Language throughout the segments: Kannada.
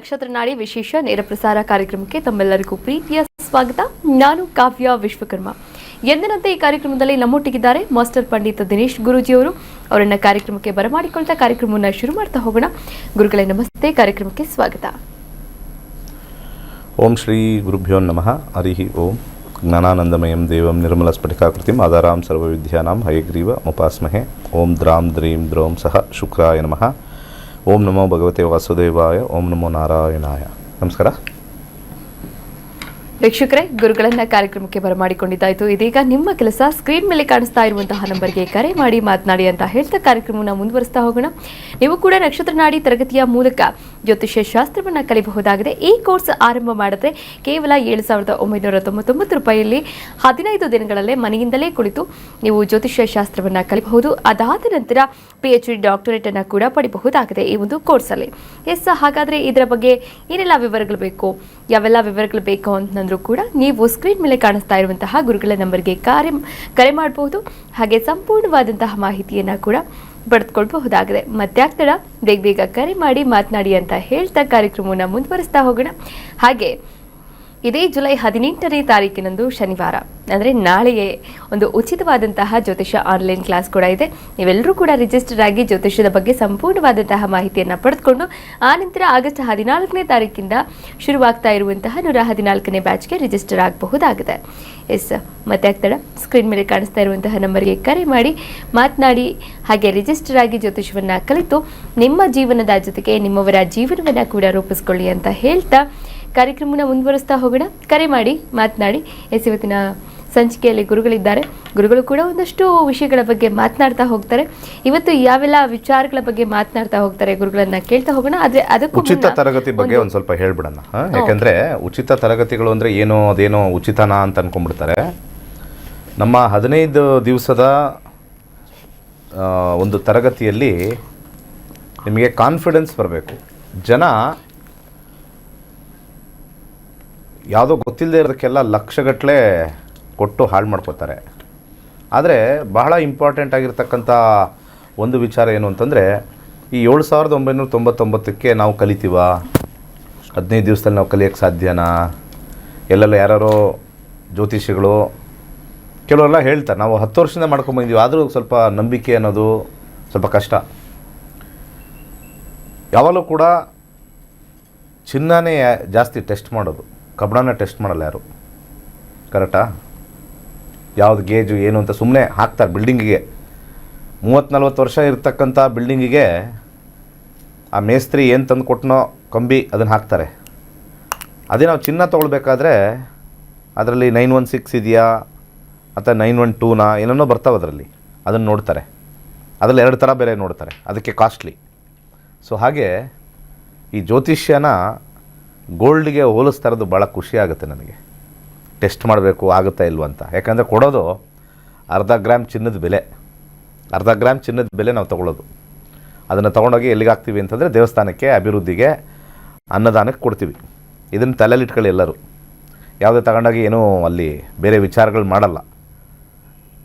ನಕ್ಷತ್ರ ನಾಡಿ ವಿಶೇಷ ನೇರ ಪ್ರಸಾರ ಕಾರ್ಯಕ್ರಮಕ್ಕೆ ತಮ್ಮೆಲ್ಲರಿಗೂ ಪ್ರೀತಿಯ ಸ್ವಾಗತ. ನಾನು ಕಾವ್ಯ ವಿಶ್ವಕರ್ಮ. ಎಂದಿನಂತೆ ಈ ಕಾರ್ಯಕ್ರಮದಲ್ಲಿ ನಮ್ಮೊಟ್ಟಿಗಿದ್ದಾರೆ ಮಾಸ್ಟರ್ ಪಂಡಿತ ದಿನೇಶ್ ಗುರೂಜಿಯವರು. ಅವರನ್ನ ಕಾರ್ಯಕ್ರಮಕ್ಕೆ ಬರಮಾಡಿಕೊಳ್ತಾ ಕಾರ್ಯಕ್ರಮವನ್ನು ಶುರು ಮಾಡ್ತಾ ಹೋಗೋಣ. ಗುರುಗಳೇ ನಮಸ್ತೆ, ಕಾರ್ಯಕ್ರಮಕ್ಕೆ ಸ್ವಾಗತ. ಓಂ ಶ್ರೀ ಗುರುಭ್ಯೋ ನಮಃ. ಹರಿ ಓಂ. ಜ್ಞಾನಾನಂದಮಯಂ ದೇವಂ ನಿರ್ಮಲ ಸ್ಫಟಿಕಾಕೃತಿಂ ಆಧಾರಾಂ ಸರ್ವವಿದ್ಯಾನಾಂ ಹಯಗ್ರೀವ ಮುಪಾಸ್ಮಹೆ. ಓಂ ದ್ರಾಂ ದ್ರೀಂ ದ್ರೌಂ ಸಹ ಶುಕ್ರಾಯ ನಮಃ. ಓಂ ನಮೋ ಭಗವತೆ ವಾಸುದೇವಾಯ. ಓಂ ನಮೋ ನಾರಾಯಣಾಯ. ನಮಸ್ಕಾರ ವೀಕ್ಷಕರೇ, ಗುರುಗಳನ್ನ ಕಾರ್ಯಕ್ರಮಕ್ಕೆ ಬರಮಾಡಿಕೊಂಡಿದ್ದಾಯಿತು. ಇದೀಗ ನಿಮ್ಮ ಕೆಲಸ ಸ್ಕ್ರೀನ್ ಮೇಲೆ ಕಾಣಿಸ್ತಾ ಇರುವಂತಹ ನಂಬರ್ಗೆ ಕರೆ ಮಾಡಿ ಮಾತನಾಡಿ ಅಂತ ಹೇಳ್ತಾ ಕಾರ್ಯಕ್ರಮವನ್ನು ಮುಂದುವರಿಸ್ತಾ ಹೋಗೋಣ. ನೀವು ಕೂಡ ನಕ್ಷತ್ರ ನಾಡಿ ತರಗತಿಯ ಮೂಲಕ ಜ್ಯೋತಿಷ್ಯ ಶಾಸ್ತ್ರವನ್ನು ಕಲಿಯಬಹುದಾಗಿದೆ. ಈ ಕೋರ್ಸ್ ಆರಂಭ ಮಾಡಿದ್ರೆ ಕೇವಲ 7,999 ರೂಪಾಯಿಯಲ್ಲಿ 15 ದಿನಗಳಲ್ಲೇ ಮನೆಯಿಂದಲೇ ಕುಳಿತು ನೀವು ಜ್ಯೋತಿಷ್ಯ ಶಾಸ್ತ್ರವನ್ನು ಕಲಿಯಬಹುದು. ಅದಾದ ನಂತರ PhD ಡಾಕ್ಟರೇಟ್ ಅನ್ನು ಕೂಡ ಪಡಿಬಹುದಾಗಿದೆ ಈ ಒಂದು ಕೋರ್ಸಲ್ಲಿ. ಹಾಗಾದ್ರೆ ಇದರ ಬಗ್ಗೆ ಏನೆಲ್ಲ ವಿವರಗಳು ಬೇಕು, ಯಾವೆಲ್ಲ ವಿವರಗಳು ಬೇಕು ಅಂತಂದ್ರೂ ಕೂಡ ನೀವು ಸ್ಕ್ರೀನ್ ಮೇಲೆ ಕಾಣಿಸ್ತಾ ಇರುವಂತಹ ಗುರುಗಳ ನಂಬರ್ಗೆ ಕರೆ ಮಾಡಬಹುದು. ಹಾಗೆ ಸಂಪೂರ್ಣವಾದಂತಹ ಮಾಹಿತಿಯನ್ನು ಕೂಡ ಪಡೆದುಕೊಳ್ಳಬಹುದಾಗಿದೆ. ಮತ್ಯಾಗ್ತಡ ಬೇಗ ಕರೆ ಮಾಡಿ ಮಾತನಾಡಿ ಅಂತ ಹೇಳ್ತಾ ಕಾರ್ಯಕ್ರಮವನ್ನು ಮುಂದುವರಿಸ್ತಾ ಹೋಗೋಣ. ಹಾಗೆ ಇದೇ ಜುಲೈ 18ನೇ ತಾರೀಕಿನಂದು ಶನಿವಾರ, ಅಂದರೆ ನಾಳೆಯೇ ಒಂದು ಉಚಿತವಾದಂತಹ ಜ್ಯೋತಿಷ್ಯ ಆನ್ಲೈನ್ ಕ್ಲಾಸ್ ಕೂಡ ಇದೆ. ನೀವೆಲ್ಲರೂ ಕೂಡ ರಿಜಿಸ್ಟರ್ ಆಗಿ ಜ್ಯೋತಿಷ್ಯದ ಬಗ್ಗೆ ಸಂಪೂರ್ಣವಾದಂತಹ ಮಾಹಿತಿಯನ್ನು ಪಡೆದುಕೊಂಡು ಆನಂತರ ಆಗಸ್ಟ್ 14ನೇ ತಾರೀಕಿಂದ ಶುರುವಾಗ್ತಾ ಇರುವಂತಹ 114ನೇ ಬ್ಯಾಚ್ಗೆ ರಿಜಿಸ್ಟರ್ ಆಗಬಹುದಾಗಿದೆ. ಮತ್ತೆ ಆಗ್ತಡ ಸ್ಕ್ರೀನ್ ಮೇಲೆ ಕಾಣಿಸ್ತಾ ಇರುವಂತಹ ನಂಬರ್ಗೆ ಕರೆ ಮಾಡಿ ಮಾತನಾಡಿ ಹಾಗೆ ರಿಜಿಸ್ಟರ್ ಆಗಿ ಜ್ಯೋತಿಷ್ಯವನ್ನು ಕಲಿತು ನಿಮ್ಮ ಜೀವನದ ಜೊತೆಗೆ ನಿಮ್ಮವರ ಜೀವನವನ್ನು ಕೂಡ ರೂಪಿಸ್ಕೊಳ್ಳಿ ಅಂತ ಹೇಳ್ತಾ ಕಾರ್ಯಕ್ರಮನ ಮುಂದುವರಿಸ್ತಾ ಹೋಗೋಣ. ಕರೆ ಮಾಡಿ ಮಾತನಾಡಿ. ಇವತ್ತಿನ ಸಂಚಿಕೆಯಲ್ಲಿ ಗುರುಗಳಿದ್ದಾರೆ. ಗುರುಗಳು ಕೂಡ ಒಂದಷ್ಟು ವಿಷಯಗಳ ಬಗ್ಗೆ ಮಾತನಾಡ್ತಾ ಹೋಗ್ತಾರೆ. ಇವತ್ತು ಯಾವೆಲ್ಲ ವಿಚಾರಗಳ ಬಗ್ಗೆ ಮಾತನಾಡ್ತಾ ಹೋಗ್ತಾರೆ ಗುರುಗಳನ್ನ ಕೇಳ್ತಾ ಹೋಗೋಣ. ಆದ್ರೆ ಅದಕ್ಕೂ ಉಚಿತ ತರಗತಿ ಬಗ್ಗೆ ಒಂದು ಸ್ವಲ್ಪ ಹೇಳ್ಬಿಡೋಣ. ಯಾಕಂದ್ರೆ ಉಚಿತ ತರಗತಿಗಳು ಅಂದ್ರೆ ಏನೋ ಅದೇನೋ ಉಚಿತನಾ ಅಂತ ಅನ್ಕೊಂಡ್ಬಿಡ್ತಾರೆ. ನಮ್ಮ 15 ದಿವಸದ ಒಂದು ತರಗತಿಯಲ್ಲಿ ನಿಮಗೆ ಕಾನ್ಫಿಡೆನ್ಸ್ ಬರಬೇಕು. ಜನ ಯಾವುದೋ ಗೊತ್ತಿಲ್ಲದೆ ಇರೋದಕ್ಕೆಲ್ಲ ಲಕ್ಷಗಟ್ಟಲೆ ಕೊಟ್ಟು ಹಾಳು ಮಾಡ್ಕೋತಾರೆ. ಆದರೆ ಬಹಳ ಇಂಪಾರ್ಟೆಂಟ್ ಆಗಿರ್ತಕ್ಕಂಥ ಒಂದು ವಿಚಾರ ಏನು ಅಂತಂದರೆ, ಈ 7,999ಕ್ಕೆ ನಾವು ಕಲಿತೀವ, 15 ದಿವಸದಲ್ಲಿ ನಾವು ಕಲಿಯೋಕ್ಕೆ ಸಾಧ್ಯನಾ? ಎಲ್ಲೆಲ್ಲ ಯಾರೋ ಜ್ಯೋತಿಷಿಗಳು ಕೆಲವರೆಲ್ಲ ಹೇಳ್ತಾರೆ ನಾವು 10 ವರ್ಷದಿಂದ ಮಾಡ್ಕೊಂಬಂದಿದ್ದೀವಿ, ಆದರೂ ಸ್ವಲ್ಪ ನಂಬಿಕೆ ಅನ್ನೋದು ಸ್ವಲ್ಪ ಕಷ್ಟ. ಯಾವಾಗಲೂ ಕೂಡ ಚಿನ್ನನೇ ಜಾಸ್ತಿ ಟೆಸ್ಟ್ ಮಾಡೋದು, ಕಬ್ಬಣನ ಟೆಸ್ಟ್ ಮಾಡಲ್ಲ ಯಾರು. ಕರೆಕ್ಟಾ? ಯಾವುದು ಗೇಜು ಏನು ಅಂತ ಸುಮ್ಮನೆ ಹಾಕ್ತಾರೆ ಬಿಲ್ಡಿಂಗಿಗೆ. 30-40 ವರ್ಷ ಇರ್ತಕ್ಕಂಥ ಬಿಲ್ಡಿಂಗಿಗೆ ಆ ಮೇಸ್ತ್ರಿ ಏನು ತಂದು ಕೊಟ್ಟನೋ ಕಂಬಿ ಅದನ್ನು ಹಾಕ್ತಾರೆ. ಅದೇ ನಾವು ಚಿನ್ನ ತೊಗೊಳ್ಬೇಕಾದ್ರೆ ಅದರಲ್ಲಿ 916 ಇದೆಯಾ ಅಥವಾ 912ನಾ ಏನೇನೋ ಬರ್ತಾವೆ ಅದರಲ್ಲಿ, ಅದನ್ನು ನೋಡ್ತಾರೆ. ಅದರಲ್ಲಿ 2 ಥರ ಬೇರೆ ನೋಡ್ತಾರೆ, ಅದಕ್ಕೆ ಕಾಸ್ಟ್ಲಿ. ಸೊ ಹಾಗೆ ಈ ಜ್ಯೋತಿಷ್ಯನ ಗೋಲ್ಡ್ಗೆ ಹೋಲಿಸ್ತಾ ಇರೋದು ಭಾಳ ಖುಷಿ ಆಗುತ್ತೆ ನನಗೆ. ಟೆಸ್ಟ್ ಮಾಡಬೇಕು ಆಗುತ್ತಾ ಇಲ್ವ ಅಂತ. ಯಾಕಂದರೆ ಕೊಡೋದು ಅರ್ಧ ಗ್ರಾಮ್ ಚಿನ್ನದ ಬೆಲೆ ನಾವು ತೊಗೊಳ್ಳೋದು. ಅದನ್ನು ತೊಗೊಂಡೋಗಿ ಎಲ್ಲಿಗೆ ಹಾಕ್ತೀವಿ ಅಂತಂದರೆ ದೇವಸ್ಥಾನಕ್ಕೆ, ಅಭಿವೃದ್ಧಿಗೆ, ಅನ್ನದಾನಕ್ಕೆ ಕೊಡ್ತೀವಿ. ಇದನ್ನು ತಲೆಯಲ್ಲಿ ಇಟ್ಕೊಳ್ಳಿ ಎಲ್ಲರೂ. ಯಾವುದೇ ತಗೊಂಡೋಗಿ ಏನೂ ಅಲ್ಲಿ ಬೇರೆ ವಿಚಾರಗಳು ಮಾಡಲ್ಲ.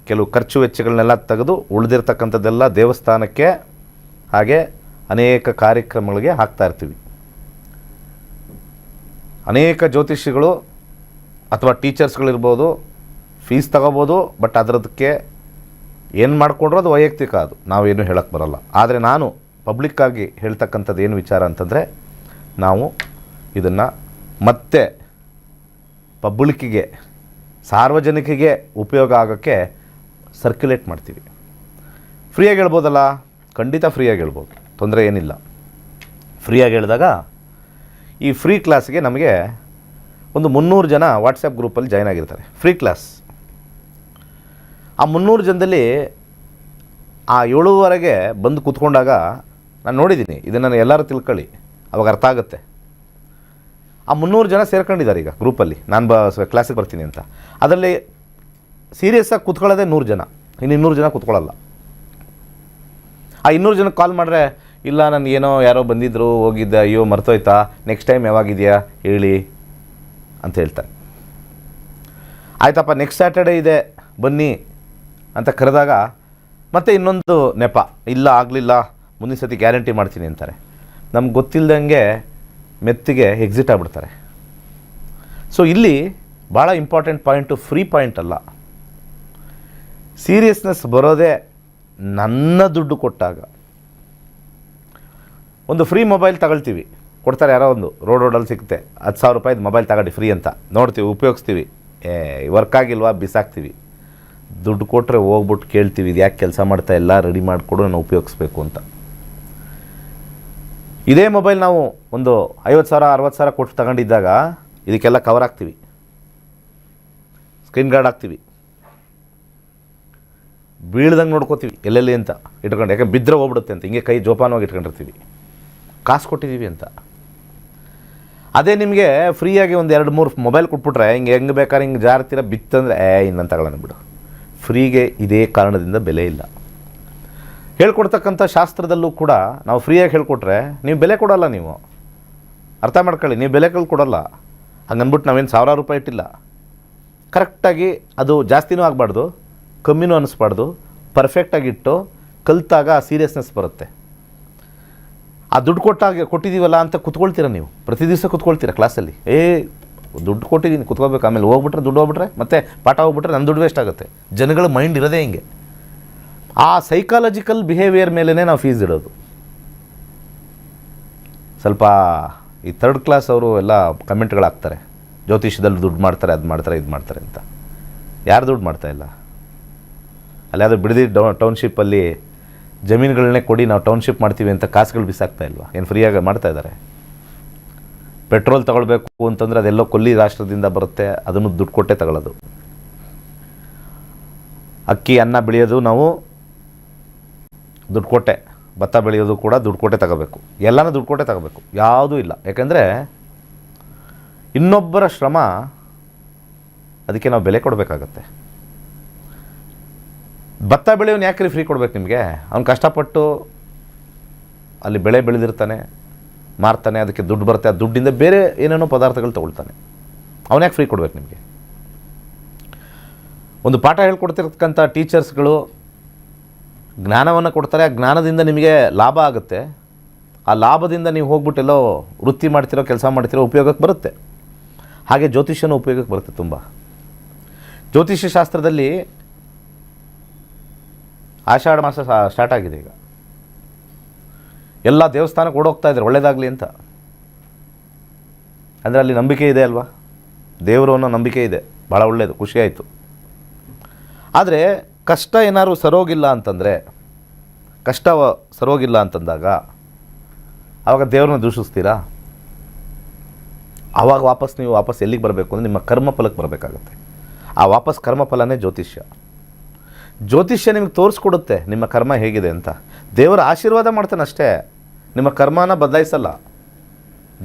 ಕೆಲವು ಖರ್ಚು ವೆಚ್ಚಗಳನ್ನೆಲ್ಲ ತೆಗೆದು ಉಳಿದಿರ್ತಕ್ಕಂಥದ್ದೆಲ್ಲ ದೇವಸ್ಥಾನಕ್ಕೆ ಹಾಗೆ ಅನೇಕ ಕಾರ್ಯಕ್ರಮಗಳಿಗೆ ಹಾಕ್ತಾ ಇರ್ತೀವಿ. ಅನೇಕ ಜ್ಯೋತಿಷಿಗಳು ಅಥವಾ ಟೀಚರ್ಸ್ಗಳಿರ್ಬೋದು, ಫೀಸ್ ತಗೋಬೋದು, ಬಟ್ ಅದರದಕ್ಕೆ ಏನು ಮಾಡಿಕೊಂಡ್ರೂ ಅದು ವೈಯಕ್ತಿಕ, ಅದು ನಾವೇನು ಹೇಳಕ್ಕೆ ಬರಲ್ಲ. ಆದರೆ ನಾನು ಪಬ್ಲಿಕ್ಕಾಗಿ ಹೇಳ್ತಕ್ಕಂಥದ್ದು ಏನು ವಿಚಾರ ಅಂತಂದರೆ, ನಾವು ಇದನ್ನು ಮತ್ತೆ ಪಬ್ಲಿಕ್ಕಿಗೆ, ಸಾರ್ವಜನಿಕರಿಗೆ ಉಪಯೋಗ ಆಗೋಕ್ಕೆ ಸರ್ಕ್ಯುಲೇಟ್ ಮಾಡ್ತೀವಿ. ಫ್ರೀಯಾಗಿ ಹೇಳ್ಬೋದಲ್ಲ? ಖಂಡಿತ ಫ್ರೀಯಾಗಿ ಹೇಳ್ಬೋದು, ತೊಂದರೆ ಏನಿಲ್ಲ. ಫ್ರೀಯಾಗಿ ಹೇಳಿದಾಗ ಈ ಫ್ರೀ ಕ್ಲಾಸ್ಗೆ ನಮಗೆ ಒಂದು 300 ಜನ ವಾಟ್ಸಪ್ ಗ್ರೂಪಲ್ಲಿ ಜಾಯ್ನ್ ಆಗಿರ್ತಾರೆ. Free class. ಆ 300 ಜನದಲ್ಲಿ ಆ 7:30ಗೆ ಬಂದು ಕೂತ್ಕೊಂಡಾಗ ನಾನು ನೋಡಿದ್ದೀನಿ, ಇದನ್ನು ಎಲ್ಲರೂ ತಿಳ್ಕೊಳ್ಳಿ, ಅವಾಗ ಅರ್ಥ ಆಗುತ್ತೆ. ಆ 300 ಜನ ಸೇರ್ಕೊಂಡಿದ್ದಾರೆ ಈಗ ಗ್ರೂಪಲ್ಲಿ, ನಾನು ಕ್ಲಾಸಿಗೆ ಬರ್ತೀನಿ ಅಂತ. ಅದರಲ್ಲಿ ಸೀರಿಯಸ್ಸಾಗಿ ಕೂತ್ಕೊಳ್ಳೋದೇ 100 ಜನ, ಇನ್ನು 200 ಜನ ಕೂತ್ಕೊಳ್ಳಲ್ಲ. ಆ 200 ಜನಕ್ಕೆ ಕಾಲ್ ಮಾಡಿದ್ರೆ, ಇಲ್ಲ ನನಗೇನೋ ಯಾರೋ ಬಂದಿದ್ದರು, ಹೋಗಿದ್ದೆ, ಅಯ್ಯೋ ಮರ್ತೋಯ್ತಾ, ನೆಕ್ಸ್ಟ್ ಟೈಮ್ ಯಾವಾಗಿದೆಯಾ ಹೇಳಿ ಅಂತ ಹೇಳ್ತಾರೆ. ಆಯ್ತಪ್ಪ ನೆಕ್ಸ್ಟ್ ಸ್ಯಾಟರ್ಡೇ ಇದೆ ಬನ್ನಿ ಅಂತ ಕರೆದಾಗ ಮತ್ತೆ ಇನ್ನೊಂದು ನೆಪ, ಇಲ್ಲ ಆಗಲಿಲ್ಲ ಮುಂದಿನ ಸತಿ ಗ್ಯಾರಂಟಿ ಮಾಡ್ತೀನಿ ಅಂತಾರೆ. ನಮ್ಗೆ ಗೊತ್ತಿಲ್ಲದಂಗೆ ಮೆತ್ತಿಗೆ ಎಕ್ಸಿಟ್ ಆಗಿಬಿಡ್ತಾರೆ. ಸೊ ಇಲ್ಲಿ ಭಾಳ ಇಂಪಾರ್ಟೆಂಟ್ ಪಾಯಿಂಟು ಫ್ರೀ ಪಾಯಿಂಟ್ ಅಲ್ಲ. ಸೀರಿಯಸ್ನೆಸ್ ಬರೋದೇ ನನ್ನ ದುಡ್ಡು ಕೊಟ್ಟಾಗ. ಒಂದು ಫ್ರೀ ಮೊಬೈಲ್ ತಗೊಳ್ತೀವಿ, ಕೊಡ್ತಾರೆ ಯಾರೋ ಒಂದು ರೋಡಲ್ಲಿ ಸಿಗುತ್ತೆ, 10,000 ರೂಪಾಯಿದು ಮೊಬೈಲ್ ತಗೊಳ್ಳಿ ಫ್ರೀ ಅಂತ, ನೋಡ್ತೀವಿ, ಉಪಯೋಗಿಸ್ತೀವಿ, ವರ್ಕ್ ಆಗಿಲ್ವಾ ಬಿಸಾಕ್ತೀವಿ. ದುಡ್ಡು ಕೊಟ್ಟರೆ ಹೋಗ್ಬಿಟ್ಟು ಕೇಳ್ತೀವಿ, ಇದು ಯಾಕೆ ಕೆಲಸ ಮಾಡ್ತಾ ಎಲ್ಲ ರೆಡಿ ಮಾಡಿಕೊಡು ನಾನು ಉಪಯೋಗಿಸ್ಬೇಕು ಅಂತ. ಇದೇ ಮೊಬೈಲ್ ನಾವು ಒಂದು 50,000 60,000 ಕೊಟ್ಟು ತಗೊಂಡಿದ್ದಾಗ ಇದಕ್ಕೆಲ್ಲ ಕವರ್ ಹಾಕ್ತೀವಿ, ಸ್ಕ್ರೀನ್ ಗಾರ್ಡ್ ಹಾಕ್ತೀವಿ, ಬೀಳ್ದಂಗೆ ನೋಡ್ಕೋತೀವಿ ಎಲ್ಲೆಲ್ಲಿ ಅಂತ ಇಟ್ಕೊಂಡು, ಯಾಕೆ ಬಿದ್ದರೆ ಹೋಗ್ಬಿಡುತ್ತೆ ಅಂತ ಹಿಂಗೆ ಕೈ ಜೋಪಾನವಾಗಿ ಇಟ್ಕೊಂಡಿರ್ತೀವಿ, ಕಾಸು ಕೊಟ್ಟಿದ್ದೀವಿ ಅಂತ. ಅದೇ ನಿಮಗೆ ಫ್ರೀಯಾಗಿ ಒಂದು 2-3 ಮೊಬೈಲ್ ಕೊಟ್ಬಿಟ್ರೆ ಹೆಂಗೆ ಬೇಕಾದ್ರೆ ಹಿಂಗೆ ಜಾರ್ತೀರ, ಬಿತ್ತಂದರೆ ಇನ್ನೊಂದು ತಗೊಳ್ಳೋಣ ಬಿಡು. ಫ್ರೀಗೆ ಇದೇ ಕಾರಣದಿಂದ ಬೆಲೆ ಇಲ್ಲ. ಹೇಳ್ಕೊಡ್ತಕ್ಕಂಥ ಶಾಸ್ತ್ರದಲ್ಲೂ ಕೂಡ ನಾವು ಫ್ರೀಯಾಗಿ ಹೇಳ್ಕೊಟ್ರೆ ನೀವು ಬೆಲೆ ಕೊಡೋಲ್ಲ. ನೀವು ಅರ್ಥ ಮಾಡ್ಕೊಳ್ಳಿ, ನೀವು ಬೆಲೆಗಳು ಕೊಡೋಲ್ಲ. ಹಂಗನ್ಬಿಟ್ಟು ನಾವೇನು 1,000 ರೂಪಾಯಿ ಇಟ್ಟಿಲ್ಲ. ಕರೆಕ್ಟಾಗಿ ಅದು ಜಾಸ್ತಿನೂ ಆಗಬಾರ್ದು, ಕಮ್ಮಿನೂ ಅನ್ನಿಸ್ಬಾರ್ದು, ಪರ್ಫೆಕ್ಟಾಗಿಟ್ಟು ಕಲಿತಾಗ ಆ ಸೀರಿಯಸ್ನೆಸ್ ಬರುತ್ತೆ. ಆ ದುಡ್ಡು ಕೊಟ್ಟಿದ್ದೀವಲ್ಲ ಅಂತ ಕುತ್ಕೊಳ್ತೀರ ನೀವು, ಪ್ರತಿ ದಿವಸ ಕುತ್ಕೊಳ್ತೀರ ಕ್ಲಾಸಲ್ಲಿ, ದುಡ್ಡು ಕೊಟ್ಟಿದ್ದೀನಿ ಕುತ್ಕೋಬೇಕು, ಆಮೇಲೆ ಹೋಗ್ಬಿಟ್ರೆ ದುಡ್ಡು ಹೋಗ್ಬಿಟ್ರೆ ಮತ್ತೆ ಪಾಠ ಹೋಗ್ಬಿಟ್ರೆ ನನ್ನ ದುಡ್ಡು ವೇಸ್ಟ್ ಆಗುತ್ತೆ. ಜನಗಳ ಮೈಂಡ್ ಇರೋದೇ ಹಿಂಗೆ. ಆ ಸೈಕಾಲಜಿಕಲ್ ಬಿಹೇವಿಯರ್ ಮೇಲೇ ನಾವು ಫೀಸ್ ಇಡೋದು. ಸ್ವಲ್ಪ ಈ 3rd ಕ್ಲಾಸ್ ಅವರು ಎಲ್ಲ ಕಮೆಂಟ್ಗಳು ಹಾಕ್ತಾರೆ, ಜ್ಯೋತಿಷ್ಯದಲ್ಲಿ ದುಡ್ಡು ಮಾಡ್ತಾರೆ, ಅದು ಮಾಡ್ತಾರೆ, ಇದು ಮಾಡ್ತಾರೆ ಅಂತ. ಯಾರು ದುಡ್ಡು ಮಾಡ್ತಾಯಿಲ್ಲ. ಅಲ್ಲಿ ಯಾವುದೋ ಬಿಡದಿ ಟೌನ್ಶಿಪ್ಪಲ್ಲಿ ಜಮೀನುಗಳನ್ನೇ ಕೊಡಿ ನಾವು ಟೌನ್ಶಿಪ್ ಮಾಡ್ತೀವಿ ಅಂತ ಕಾಸುಗಳು ಬಿಸಾಕ್ತಾ ಇಲ್ವಾ? ಏನು ಫ್ರೀಯಾಗಿ ಮಾಡ್ತಾ ಇದ್ದಾರೆ? ಪೆಟ್ರೋಲ್ ತಗೊಳ್ಬೇಕು ಅಂತಂದರೆ ಅದೆಲ್ಲೋ ಕೊಲ್ಲಿ ರಾಷ್ಟ್ರದಿಂದ ಬರುತ್ತೆ, ಅದನ್ನು ದುಡ್ಡು ಕೊಟ್ಟೆ ತಗೊಳ್ಳೋದು. ಅಕ್ಕಿ ಅನ್ನ ಬೆಳೆಯೋದು ನಾವು ದುಡ್ಡು ಕೊಟ್ಟೆ, ಭತ್ತ ಬೆಳೆಯೋದು ಕೂಡ ದುಡ್ಡು ಕೊಟ್ಟೆ ತಗೋಬೇಕು, ಎಲ್ಲನೂ ದುಡ್ಡು ಕೊಟ್ಟೆ ತಗೋಬೇಕು, ಯಾವುದೂ ಇಲ್ಲ. ಯಾಕೆಂದರೆ ಇನ್ನೊಬ್ಬರ ಶ್ರಮ, ಅದಕ್ಕೆ ನಾವು ಬೆಲೆ ಕೊಡಬೇಕಾಗತ್ತೆ. ಭತ್ತ ಬೆಳೆಯೋನು ಯಾಕೆ ಫ್ರೀ ಕೊಡ್ಬೇಕು ನಿಮಗೆ? ಅವ್ನು ಕಷ್ಟಪಟ್ಟು ಅಲ್ಲಿ ಬೆಳೆ ಬೆಳೆದಿರ್ತಾನೆ, ಮಾರ್ತಾನೆ, ಅದಕ್ಕೆ ದುಡ್ಡು ಬರುತ್ತೆ, ಆ ದುಡ್ಡಿಂದ ಬೇರೆ ಏನೇನೋ ಪದಾರ್ಥಗಳು ತೊಗೊಳ್ತಾನೆ. ಅವನು ಯಾಕೆ ಫ್ರೀ ಕೊಡ್ಬೇಕು ನಿಮಗೆ? ಒಂದು ಪಾಠ ಹೇಳ್ಕೊಡ್ತಿರ್ತಕ್ಕಂಥ ಟೀಚರ್ಸ್ಗಳು ಜ್ಞಾನವನ್ನು ಕೊಡ್ತಾರೆ, ಆ ಜ್ಞಾನದಿಂದ ನಿಮಗೆ ಲಾಭ ಆಗುತ್ತೆ. ಆ ಲಾಭದಿಂದ ನೀವು ಹೋಗ್ಬಿಟ್ಟೆಲ್ಲೋ ವೃತ್ತಿ ಮಾಡ್ತಿರೋ, ಕೆಲಸ ಮಾಡ್ತಿರೋ, ಉಪಯೋಗಕ್ಕೆ ಬರುತ್ತೆ. ಹಾಗೆ ಜ್ಯೋತಿಷ್ಯನೂ ಉಪಯೋಗಕ್ಕೆ ಬರುತ್ತೆ ತುಂಬ. ಜ್ಯೋತಿಷ್ಯ ಶಾಸ್ತ್ರದಲ್ಲಿ ಆಷಾಢ ಮಾಸ ಸ್ಟಾರ್ಟ್ ಆಗಿದೆ ಈಗ. ಎಲ್ಲ ದೇವಸ್ಥಾನಕ್ಕೆ ಓಡೋಗ್ತಾ ಇದ್ದಾರೆ ಒಳ್ಳೇದಾಗಲಿ ಅಂತ. ಅಂದರೆ ಅಲ್ಲಿ ನಂಬಿಕೆ ಇದೆ ಅಲ್ವಾ, ದೇವರು ಅನ್ನೋ ನಂಬಿಕೆ ಇದೆ, ಭಾಳ ಒಳ್ಳೆಯದು, ಖುಷಿಯಾಯಿತು. ಆದರೆ ಕಷ್ಟ ಏನಾದ್ರು ಸರೋಗಿಲ್ಲ ಅಂತಂದರೆ, ಕಷ್ಟ ಸರೋಗಿಲ್ಲ ಅಂತಂದಾಗ ಆವಾಗ ದೇವ್ರನ್ನ ದೂಷಿಸ್ತೀರಾ? ಆವಾಗ ನೀವು ವಾಪಸ್ ಎಲ್ಲಿಗೆ ಬರಬೇಕು ಅಂದರೆ ನಿಮ್ಮ ಕರ್ಮಫಲಕ್ಕೆ ಬರಬೇಕಾಗತ್ತೆ. ಆ ವಾಪಸ್ ಕರ್ಮಫಲನೇ ಜ್ಯೋತಿಷ್ಯ. ಜ್ಯೋತಿಷ್ಯ ನಿಮಗೆ ತೋರಿಸ್ಕೊಡುತ್ತೆ ನಿಮ್ಮ ಕರ್ಮ ಹೇಗಿದೆ ಅಂತ. ದೇವರ ಆಶೀರ್ವಾದ ಮಾಡ್ತಾನೆ ಅಷ್ಟೇ, ನಿಮ್ಮ ಕರ್ಮನ ಬದಲಾಯಿಸಲ್ಲ.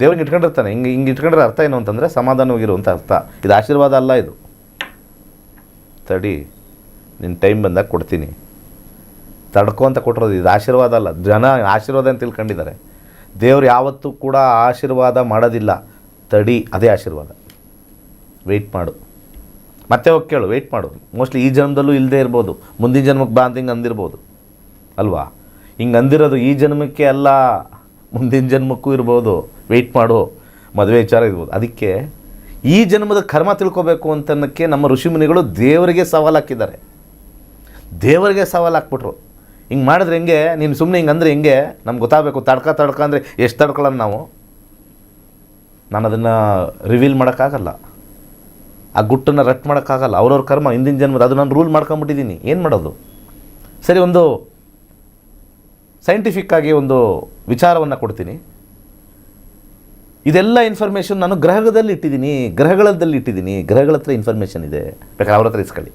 ದೇವ್ರಿಗೆ ಇಟ್ಕೊಂಡಿರ್ತಾನೆ. ಹಿಂಗೆ ಇಟ್ಕೊಂಡ್ರೆ ಅರ್ಥ ಏನು ಅಂತಂದರೆ ಸಮಾಧಾನವಾಗಿರುವಂಥ ಅರ್ಥ. ಇದು ಆಶೀರ್ವಾದ ಅಲ್ಲ, ಇದು ತಡಿ ನಿನ್ನ ಟೈಮ್ ಬಂದಾಗ ಕೊಡ್ತೀನಿ ತಡ್ಕೊ ಅಂತ ಕೊಟ್ಟಿರೋದು. ಇದು ಆಶೀರ್ವಾದ ಅಲ್ಲ. ಜನ ಆಶೀರ್ವಾದ ಅಂತ ತಿಳ್ಕೊಂಡಿದ್ದಾರೆ. ದೇವ್ರು ಯಾವತ್ತೂ ಕೂಡ ಆಶೀರ್ವಾದ ಮಾಡೋದಿಲ್ಲ. ತಡಿ, ಅದೇ ಆಶೀರ್ವಾದ. ವೆಯ್ಟ್ ಮಾಡು, ಮತ್ತೆ ಹೋಗಿ ಕೇಳು, ವೆಯ್ಟ್ ಮಾಡು. ಮೋಸ್ಟ್ಲಿ ಈ ಜನ್ಮದಲ್ಲೂ ಇಲ್ಲದೆ ಇರ್ಬೋದು, ಮುಂದಿನ ಜನ್ಮಕ್ಕೆ ಬಾ ಅಂತ ಹಿಂಗೆ ಅಂದಿರ್ಬೋದು ಅಲ್ವಾ? ಹಿಂಗೆ ಅಂದಿರೋದು ಈ ಜನ್ಮಕ್ಕೆ ಅಲ್ಲ, ಮುಂದಿನ ಜನ್ಮಕ್ಕೂ ಇರ್ಬೋದು. ವೆಯ್ಟ್ ಮಾಡು, ಮದುವೆ ವಿಚಾರ ಇರ್ಬೋದು. ಅದಕ್ಕೆ ಈ ಜನ್ಮದ ಕರ್ಮ ತಿಳ್ಕೊಬೇಕು ಅಂತನಕ್ಕೆ ನಮ್ಮ ಋಷಿಮುನಿಗಳು ದೇವರಿಗೆ ಸವಾಲು ಹಾಕಿದ್ದಾರೆ. ದೇವರಿಗೆ ಸವಾಲು ಹಾಕ್ಬಿಟ್ರು. ಹಿಂಗೆ ಮಾಡಿದ್ರೆ ಹೆಂಗೆ, ನೀನು ಸುಮ್ಮನೆ ಹಿಂಗೆ ಅಂದರೆ ಹೆಂಗೆ, ನಮ್ಗೆ ಗೊತ್ತಾಗಬೇಕು. ತಡ್ಕ ಅಂದರೆ ಎಷ್ಟು ತಡ್ಕೊಳ್ಳೋಣ ನಾವು? ನಾನು ಅದನ್ನು ರಿವೀಲ್ ಮಾಡೋಕ್ಕಾಗಲ್ಲ, ಆ ಗುಟ್ಟನ್ನು ರಟ್ ಮಾಡೋಕ್ಕಾಗಲ್ಲ. ಅವ್ರವ್ರ ಕರ್ಮ ಹಿಂದಿನ ಜನ್ಮದ, ಅದು ನಾನು ರೂಲ್ ಮಾಡ್ಕೊಂಬಿಟ್ಟಿದ್ದೀನಿ. ಏನು ಮಾಡೋದು? ಸರಿ, ಒಂದು ಸೈಂಟಿಫಿಕ್ಕಾಗಿ ಒಂದು ವಿಚಾರವನ್ನು ಕೊಡ್ತೀನಿ. ಇದೆಲ್ಲ ಇನ್ಫಾರ್ಮೇಷನ್ ನಾನು ಗ್ರಹಗಳಲ್ಲಿ ಇಟ್ಟಿದ್ದೀನಿ, ಗ್ರಹಗಳ ಹತ್ರ ಇನ್ಫಾರ್ಮೇಷನ್ ಇದೆ. ಬೇಕಾದ್ರೆ ಅವ್ರ ಹತ್ರ ಇಸ್ಕೊಳ್ಳಿ.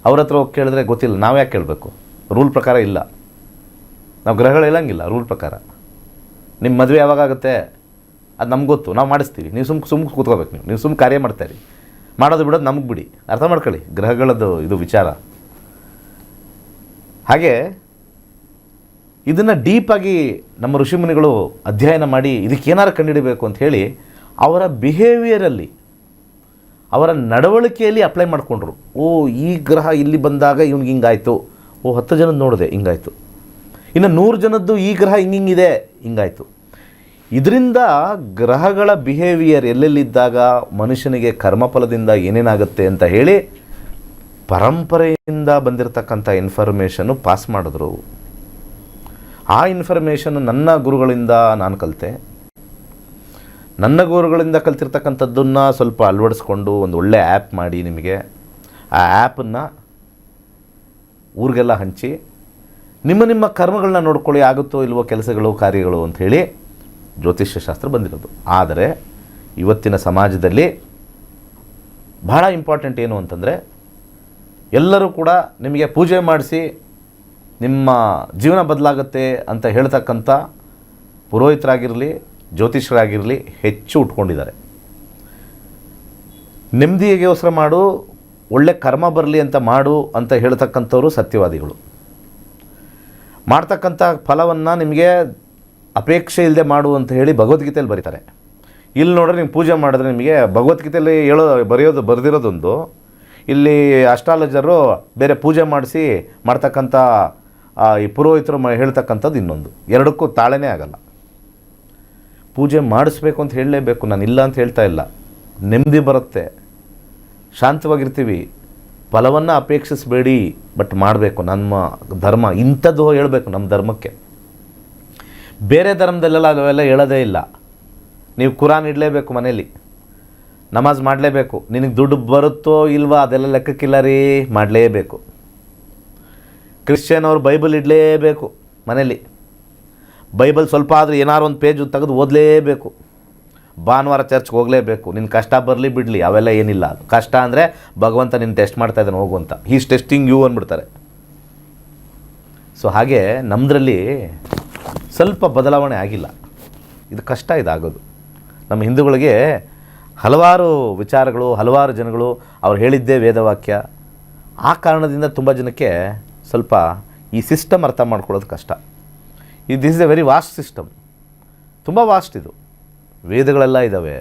ಅವ್ರ ಹತ್ರ ಹೋಗಿ ಕೇಳಿದ್ರೆ ಗೊತ್ತಿಲ್ಲ. ನಾವು ಯಾಕೆ ಕೇಳಬೇಕು? ರೂಲ್ ಪ್ರಕಾರ ಇಲ್ಲ. ನಾವು ಗ್ರಹಗಳು ಹೇಳಂಗಿಲ್ಲ ರೂಲ್ ಪ್ರಕಾರ. ನಿಮ್ಮ ಮದುವೆ ಯಾವಾಗುತ್ತೆ ಅದು ನಮ್ಗೆ ಗೊತ್ತು, ನಾವು ಮಾಡಿಸ್ತೀವಿ. ನೀವು ಸುಮ್ಮನೆ ಕೂತ್ಕೋಬೇಕು. ನೀವು ಸುಮ್ಮನೆ ಕಾರ್ಯ ಮಾಡ್ತಾಯಿರಿ. ಮಾಡೋದು ಬಿಡೋದು ನಮಗೆ ಬಿಡಿ. ಅರ್ಥ ಮಾಡ್ಕೊಳ್ಳಿ ಗ್ರಹಗಳದ್ದು ಇದು ವಿಚಾರ. ಹಾಗೆ ಇದನ್ನು ಡೀಪಾಗಿ ನಮ್ಮ ಋಷಿಮುನಿಗಳು ಅಧ್ಯಯನ ಮಾಡಿ ಇದಕ್ಕೇನಾರು ಕಂಡುಹಿಡಬೇಕು ಅಂತ ಹೇಳಿ ಅವರ ಬಿಹೇವಿಯರಲ್ಲಿ, ಅವರ ನಡವಳಿಕೆಯಲ್ಲಿ ಅಪ್ಲೈ ಮಾಡಿಕೊಂಡ್ರು. ಈ ಗ್ರಹ ಇಲ್ಲಿ ಬಂದಾಗ ಇವ್ನಿಗೆ ಹಿಂಗಾಯಿತು, 10 ಜನದ್ದು ನೋಡಿದೆ ಹಿಂಗಾಯಿತು, ಇನ್ನು 100 ಜನದ್ದು ಈ ಗ್ರಹ ಹಿಂಗಿದೆ ಹಿಂಗಾಯಿತು. ಇದರಿಂದ ಗ್ರಹಗಳ ಬಿಹೇವಿಯರ್ ಎಲ್ಲೆಲ್ಲಿದ್ದಾಗ ಮನುಷ್ಯನಿಗೆ ಕರ್ಮಫಲದಿಂದ ಏನೇನಾಗುತ್ತೆ ಅಂತ ಹೇಳಿ ಪರಂಪರೆಯಿಂದ ಬಂದಿರತಕ್ಕಂಥ ಇನ್ಫಾರ್ಮೇಷನ್ನು ಪಾಸ್ ಮಾಡಿದ್ರು. ಆ ಇನ್ಫಾರ್ಮೇಷನ್ ನನ್ನ ಗುರುಗಳಿಂದ ನಾನು ಕಲಿತೆ. ನನ್ನ ಗುರುಗಳಿಂದ ಕಲ್ತಿರ್ತಕ್ಕಂಥದ್ದನ್ನು ಸ್ವಲ್ಪ ಅಳವಡಿಸ್ಕೊಂಡು ಒಂದು ಒಳ್ಳೆ ಆ್ಯಪ್ ಮಾಡಿ ನಿಮಗೆ ಆ ಆ್ಯಪನ್ನು ಊರಿಗೆಲ್ಲ ಹಂಚಿ ನಿಮ್ಮ ಕರ್ಮಗಳನ್ನ ನೋಡ್ಕೊಳ್ಳಿ, ಆಗುತ್ತೋ ಇಲ್ವೋ ಕೆಲಸಗಳು ಕಾರ್ಯಗಳು ಅಂಥೇಳಿ ಜ್ಯೋತಿಷ್ಯ ಶಾಸ್ತ್ರ ಬಂದಿರೋದು. ಆದರೆ ಇವತ್ತಿನ ಸಮಾಜದಲ್ಲಿ ಬಹಳ ಇಂಪಾರ್ಟೆಂಟ್ ಏನು ಅಂತಂದರೆ, ಎಲ್ಲರೂ ಕೂಡ ನಿಮಗೆ ಪೂಜೆ ಮಾಡಿಸಿ ನಿಮ್ಮ ಜೀವನ ಬದಲಾಗುತ್ತೆ ಅಂತ ಹೇಳ್ತಕ್ಕಂಥ ಪುರೋಹಿತರಾಗಿರಲಿ ಜ್ಯೋತಿಷರಾಗಿರಲಿ ಹೆಚ್ಚು ಉಟ್ಕೊಂಡಿದ್ದಾರೆ. ನೆಮ್ಮದಿಗೋಸ್ಕರ ಮಾಡು, ಒಳ್ಳೆ ಕರ್ಮ ಬರಲಿ ಅಂತ ಮಾಡು ಅಂತ ಹೇಳ್ತಕ್ಕಂಥವ್ರು ಸತ್ಯವಾದಿಗಳು. ಮಾಡ್ತಕ್ಕಂಥ ಫಲವನ್ನು ನಿಮಗೆ ಅಪೇಕ್ಷೆ ಇಲ್ಲದೆ ಮಾಡು ಅಂತ ಹೇಳಿ ಭಗವದ್ಗೀತೆಯಲ್ಲಿ ಬರೀತಾರೆ. ಇಲ್ಲಿ ನೋಡ್ರೆ ನೀವು ಪೂಜೆ ಮಾಡಿದ್ರೆ ನಿಮಗೆ ಭಗವದ್ಗೀತೆಯಲ್ಲಿ ಬರೆದಿರೋದೊಂದು, ಇಲ್ಲಿ ಅಸ್ಟ್ರಾಲಜರು ಬೇರೆ ಪೂಜೆ ಮಾಡಿಸಿ ಮಾಡ್ತಕ್ಕಂಥ ಈ ಪುರೋಹಿತರು ಹೇಳ್ತಕ್ಕಂಥದ್ದು ಇನ್ನೊಂದು. ಎರಡಕ್ಕೂ ತಾಳನೇ ಆಗಲ್ಲ. ಪೂಜೆ ಮಾಡಿಸ್ಬೇಕು ಅಂತ ಹೇಳಲೇಬೇಕು, ನಾನು ಇಲ್ಲ ಅಂತ ಹೇಳ್ತಾ ಇಲ್ಲ. ನೆಮ್ಮದಿ ಬರುತ್ತೆ, ಶಾಂತವಾಗಿರ್ತೀವಿ. ಫಲವನ್ನು ಅಪೇಕ್ಷಿಸಬೇಡಿ, ಬಟ್ ಮಾಡಬೇಕು. ನಮ್ಮ ಧರ್ಮ ಇಂಥದ್ದು ಹೇಳಬೇಕು. ನಮ್ಮ ಧರ್ಮಕ್ಕೆ ಬೇರೆ ಧರ್ಮದಲ್ಲೆಲ್ಲ ಅವೆಲ್ಲ ಹೇಳೋದೇ ಇಲ್ಲ. ನೀವು ಕುರಾನ್ ಇಡಲೇಬೇಕು ಮನೇಲಿ, ನಮಾಜ್ ಮಾಡಲೇಬೇಕು. ನಿನಗೆ ದುಡ್ಡು ಬರುತ್ತೋ ಇಲ್ವಾ ಅದೆಲ್ಲ ಲೆಕ್ಕಕ್ಕಿಲ್ಲ ರೀ, ಮಾಡಲೇಬೇಕು. ಕ್ರಿಶ್ಚಿಯನ್ ಅವರು ಬೈಬಲ್ ಇಡಲೇಬೇಕು ಮನೇಲಿ. ಬೈಬಲ್ ಸ್ವಲ್ಪ ಆದರೆ ಏನಾರು ಒಂದು ಪೇಜ್ ತೆಗೆದು ಓದಲೇಬೇಕು. ಭಾನುವಾರ ಚರ್ಚ್ಗೆ ಹೋಗಲೇಬೇಕು. ನಿನ್ನ ಕಷ್ಟ ಬರಲಿ ಬಿಡಲಿ ಅವೆಲ್ಲ ಏನಿಲ್ಲ. ಅದು ಕಷ್ಟ ಅಂದರೆ ಭಗವಂತ ನಿನ್ನ ಟೆಸ್ಟ್ ಮಾಡ್ತಾ ಇದ್ದಾನೆ ಹೋಗು ಅಂತ. ಹೀಸ್ ಟೆಸ್ಟಿಂಗ್ ಯು ಅಂದ್ಬಿಡ್ತಾರೆ. ಸೊ ಹಾಗೆ ನಮ್ಮದ್ರಲ್ಲಿ ಸ್ವಲ್ಪ ಬದಲಾವಣೆ ಆಗಿಲ್ಲ. ಇದು ಕಷ್ಟ ಇದಾಗೋದು. ನಮ್ಮ ಹಿಂದೂಗಳಿಗೆ ಹಲವಾರು ವಿಚಾರಗಳು, ಹಲವಾರು ಜನಗಳು ಅವ್ರು ಹೇಳಿದ್ದೇ ವೇದವಾಕ್ಯ. ಆ ಕಾರಣದಿಂದ ತುಂಬ ಜನಕ್ಕೆ ಸ್ವಲ್ಪ ಈ ಸಿಸ್ಟಮ್ ಅರ್ಥ ಮಾಡ್ಕೊಳ್ಳೋದು ಕಷ್ಟ. This is a very vast system, ತುಂಬ ವಾಸ್ಟ್ ಇದು. ವೇದಗಳೆಲ್ಲ ಇದ್ದಾವೆ.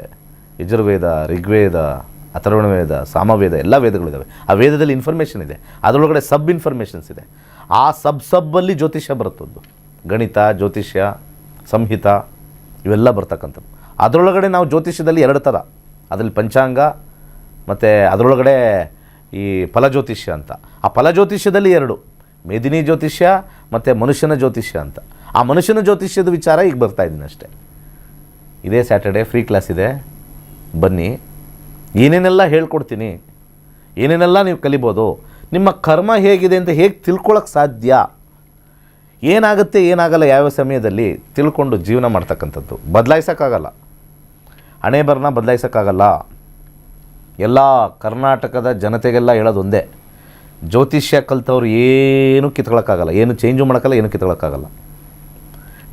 ಯಜುರ್ವೇದ, ಋಗ್ವೇದ, ಅಥರ್ವಣ ವೇದ, ಸಾಮವೇದ ಎಲ್ಲ ವೇದಗಳಿದ್ದಾವೆ. ಆ ವೇದದಲ್ಲಿ ಇನ್ಫಾರ್ಮೇಷನ್ ಇದೆ, ಅದರೊಳಗಡೆ ಸಬ್ ಇನ್ಫಾರ್ಮೇಷನ್ಸ್ ಇದೆ. ಆ ಸಬ್ಬಲ್ಲಿ ಜ್ಯೋತಿಷ್ಯ ಬರುತ್ತದ್ದು. ಗಣಿತ, ಜ್ಯೋತಿಷ್ಯ, ಸಂಹಿತ ಇವೆಲ್ಲ ಬರ್ತಕ್ಕಂಥದ್ದು. ಅದರೊಳಗಡೆ ನಾವು ಜ್ಯೋತಿಷ್ಯದಲ್ಲಿ ಎರಡು ಥರ, ಅದರಲ್ಲಿ ಪಂಚಾಂಗ ಮತ್ತು ಅದರೊಳಗಡೆ ಈ ಫಲಜ್ಯೋತಿಷ್ಯ ಅಂತ. ಆ ಫಲಜ್ಯೋತಿಷ್ಯದಲ್ಲಿ ಎರಡು, ಮೇದಿನಿ ಜ್ಯೋತಿಷ್ಯ ಮತ್ತು ಮನುಷ್ಯನ ಜ್ಯೋತಿಷ್ಯ ಅಂತ. ಆ ಮನುಷ್ಯನ ಜ್ಯೋತಿಷ್ಯದ ವಿಚಾರ ಈಗ ಬರ್ತಾಯಿದ್ದೀನಿ ಅಷ್ಟೇ. ಇದೇ ಸ್ಯಾಟರ್ಡೆ ಫ್ರೀ ಕ್ಲಾಸ್ ಇದೆ, ಬನ್ನಿ. ಏನೇನೆಲ್ಲ ಹೇಳ್ಕೊಡ್ತೀನಿ, ಏನೇನೆಲ್ಲ ನೀವು ಕಲಿಬೋದು, ನಿಮ್ಮ ಕರ್ಮ ಹೇಗಿದೆ ಅಂತ ಹೇಗೆ ತಿಳ್ಕೊಳ್ಳೋಕ್ಕೆ ಸಾಧ್ಯ, ಏನಾಗುತ್ತೆ ಏನಾಗಲ್ಲ ಯಾವ ಸಮಯದಲ್ಲಿ ತಿಳ್ಕೊಂಡು ಜೀವನ ಮಾಡ್ತಕ್ಕಂಥದ್ದು. ಬದಲಾಯಿಸೋಕ್ಕಾಗಲ್ಲ, ಹಣೆ ಬರನ ಬದಲಾಯಿಸೋಕ್ಕಾಗಲ್ಲ. ಎಲ್ಲ ಕರ್ನಾಟಕದ ಜನತೆಗೆಲ್ಲ ಹೇಳೋದು ಒಂದೇ, ಜ್ಯೋತಿಷ್ಯ ಕಲ್ತವ್ರು ಏನೂ ಕಿತ್ಕೊಳ್ಳೋಕ್ಕಾಗಲ್ಲ, ಏನು ಚೇಂಜು ಮಾಡೋಕ್ಕಲ್ಲ, ಏನು ಕಿತ್ಕೊಳ್ಳೋಕ್ಕಾಗಲ್ಲ.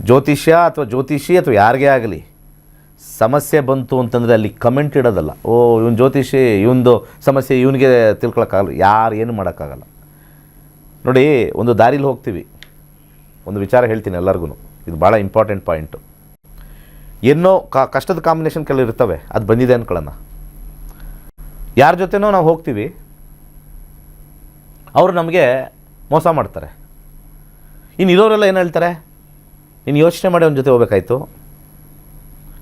ಜ್ಯೋತಿಷ್ಯ ಅಥವಾ ಜ್ಯೋತಿಷಿ ಅಥವಾ ಯಾರಿಗೇ ಆಗಲಿ ಸಮಸ್ಯೆ ಬಂತು ಅಂತಂದರೆ ಅಲ್ಲಿ ಕಮೆಂಟ್ ಇಡೋದಲ್ಲ, ಓ ಇವನು ಜ್ಯೋತಿಷಿ, ಇವನದು ಸಮಸ್ಯೆ ಇವನಿಗೆ ತಿಳ್ಕೊಳಕ್ಕಾಗಲ್ಲ. ಯಾರು ಏನು ಮಾಡೋಕ್ಕಾಗಲ್ಲ. ನೋಡಿ, ಒಂದು ದಾರಿಲಿ ಹೋಗ್ತೀವಿ, ಒಂದು ವಿಚಾರ ಹೇಳ್ತೀನಿ ಎಲ್ಲರಿಗೂ, ಇದು ಭಾಳ ಇಂಪಾರ್ಟೆಂಟ್ ಪಾಯಿಂಟು. ಏನೋ ಕಷ್ಟದ ಕಾಂಬಿನೇಷನ್ ಕೆಲವು ಇರ್ತವೆ, ಅದು ಬಂದಿದೆ ಅಂದ್ಕೊಳ್ಳೋಣ. ಯಾರ ಜೊತೆನೋ ನಾವು ಹೋಗ್ತೀವಿ, ಅವರು ನಮಗೆ ಮೋಸ ಮಾಡ್ತಾರೆ. ಇನ್ನು ಇರೋರೆಲ್ಲ ಏನು ಹೇಳ್ತಾರೆ, ನೀನು ಯೋಚನೆ ಮಾಡಿ ಅವನ ಜೊತೆ ಹೋಗ್ಬೇಕಾಯ್ತು,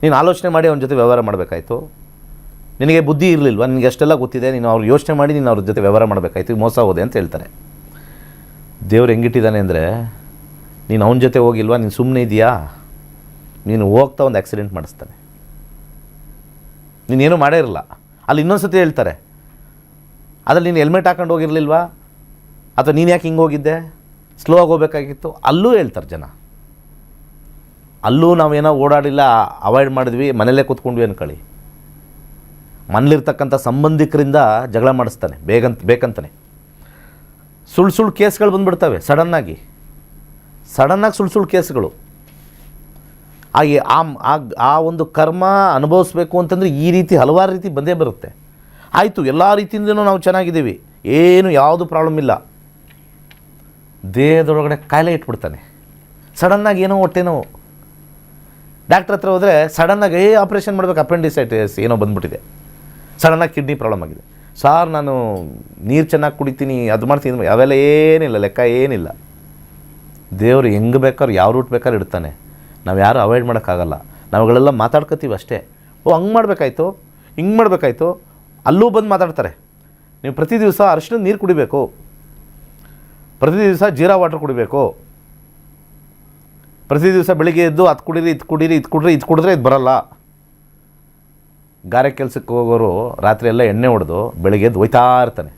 ನೀನು ಆಲೋಚನೆ ಮಾಡಿ ಅವನ ಜೊತೆ ವ್ಯವಹಾರ ಮಾಡಬೇಕಾಯ್ತು, ನಿನಗೆ ಬುದ್ಧಿ ಇರಲಿಲ್ವ, ನಿನಗೆ ಅಷ್ಟೆಲ್ಲ ಗೊತ್ತಿದೆ, ನೀನು ಅವ್ರು ಯೋಚನೆ ಮಾಡಿ ನೀನು ಅವ್ರ ಜೊತೆ ವ್ಯವಹಾರ ಮಾಡಬೇಕಾಯ್ತು, ಮೋಸ ಹೋದೆ ಅಂತ ಹೇಳ್ತಾರೆ. ದೇವ್ರು ಹೆಂಗಿಟ್ಟಿದ್ದಾನೆ ಅಂದರೆ, ನೀನು ಅವನ ಜೊತೆ ಹೋಗಿಲ್ವಾ, ನೀನು ಸುಮ್ಮನೆ ಇದೆಯಾ, ನೀನು ಹೋಗ್ತಾ ಒಂದು ಆಕ್ಸಿಡೆಂಟ್ ಮಾಡಿಸ್ತಾನೆ. ನೀನೇನು ಮಾಡೇ ಇರಲ್ಲ. ಅಲ್ಲಿ ಇನ್ನೊಂದು ಸತಿ ಹೇಳ್ತಾರೆ, ಅದ್ರಲ್ಲಿ ನೀನು ಹೆಲ್ಮೆಟ್ ಹಾಕೊಂಡು ಹೋಗಿರಲಿಲ್ವಾ, ಅಥವಾ ನೀನು ಯಾಕೆ ಹಿಂಗೆ ಹೋಗಿದ್ದೆ, ಸ್ಲೋ ಆಗಿ ಹೋಗ್ಬೇಕಾಗಿತ್ತು, ಅಲ್ಲೂ ಹೇಳ್ತಾರೆ ಜನ. ಅಲ್ಲೂ ನಾವೇನೋ ಓಡಾಡಿಲ್ಲ, ಅವಾಯ್ಡ್ ಮಾಡಿದ್ವಿ, ಮನೇಲೇ ಕೂತ್ಕೊಂಡ್ವಿ ಅಂದ್ಕೊಳ್ಳಿ. ಮನೇಲಿರ್ತಕ್ಕಂಥ ಸಂಬಂಧಿಕರಿಂದ ಜಗಳ ಮಾಡಿಸ್ತಾನೆ ಬೇಕಂತಾನೆ. ಸುಳ್ಳು ಕೇಸ್ಗಳು ಬಂದುಬಿಡ್ತವೆ ಸಡನ್ನಾಗಿ ಸುಳ್ಳು ಕೇಸ್ಗಳು. ಆ ಒಂದು ಕರ್ಮ ಅನುಭವಿಸ್ಬೇಕು ಅಂತಂದರೆ ಈ ರೀತಿ ಹಲವಾರು ರೀತಿ ಬಂದೇ ಬರುತ್ತೆ. ಆಯಿತು, ಎಲ್ಲ ರೀತಿಯಿಂದನೂ ನಾವು ಚೆನ್ನಾಗಿದ್ದೀವಿ, ಏನು ಯಾವುದು ಪ್ರಾಬ್ಲಮ್ ಇಲ್ಲ. ದೇಹದೊಳಗಡೆ ಕಾಯಿಲೆ ಇಟ್ಬಿಡ್ತಾನೆ ಸಡನ್ನಾಗಿ, ಏನೋ ಹೊಟ್ಟೆ ನೋವು. ಡಾಕ್ಟ್ರ್ ಹತ್ರ ಹೋದರೆ ಸಡನ್ನಾಗಿ ಆಪ್ರೇಷನ್ ಮಾಡಬೇಕು, ಅಪೆಂಡಿಸೈಟಿಸ್ ಏನೋ ಬಂದುಬಿಟ್ಟಿದೆ, ಸಡನ್ನಾಗಿ ಕಿಡ್ನಿ ಪ್ರಾಬ್ಲಮ್ ಆಗಿದೆ. ಸಾರ್ ನಾನು ನೀರು ಚೆನ್ನಾಗಿ ಕುಡಿತೀನಿ, ಅದು ಮಾಡ್ತೀನಿ, ಅವೆಲ್ಲ ಏನಿಲ್ಲ, ಲೆಕ್ಕ ಏನಿಲ್ಲ. ದೇವರು ಹೆಂಗೆ ಬೇಕಾದ್ರೂ ಯಾವ ರೂಟ್ ಬೇಕಾದ್ರೂ ಇಡ್ತಾನೆ. ನಾವು ಯಾರು ಅವಾಯ್ಡ್ ಮಾಡೋಕ್ಕಾಗಲ್ಲ. ನಾವುಗಳೆಲ್ಲ ಮಾತಾಡ್ಕೋತೀವಿ ಅಷ್ಟೇ. ಓ ಹಂಗೆ ಮಾಡಬೇಕಾಯ್ತು, ಹಿಂಗೆ ಮಾಡಬೇಕಾಯ್ತು, ಅಲ್ಲೂ ಬಂದು ಮಾತಾಡ್ತಾರೆ. ನೀವು ಪ್ರತಿ ದಿವಸ ಅರಿಶಿಣದ ನೀರು ಕುಡಿಬೇಕು, ಪ್ರತಿ ದಿವಸ ಜೀರಾ ವಾಟರ್ ಕುಡಿಬೇಕು, ಪ್ರತಿ ದಿವಸ ಬೆಳಿಗ್ಗೆ ಎದ್ದು ಅದು ಕುಡೀರಿ, ಇದು ಕುಡೀರಿ, ಇದು ಕುಡಿದ್ರೆ ಇದು ಬರಲ್ಲ. ಗಾರೆ ಕೆಲಸಕ್ಕೆ ಹೋಗೋರು ರಾತ್ರಿ ಎಲ್ಲ ಎಣ್ಣೆ ಹೊಡೆದು ಬೆಳಿಗ್ಗೆ ಎದ್ದು ಒಯ್ತಾ ಇರ್ತಾನೆ.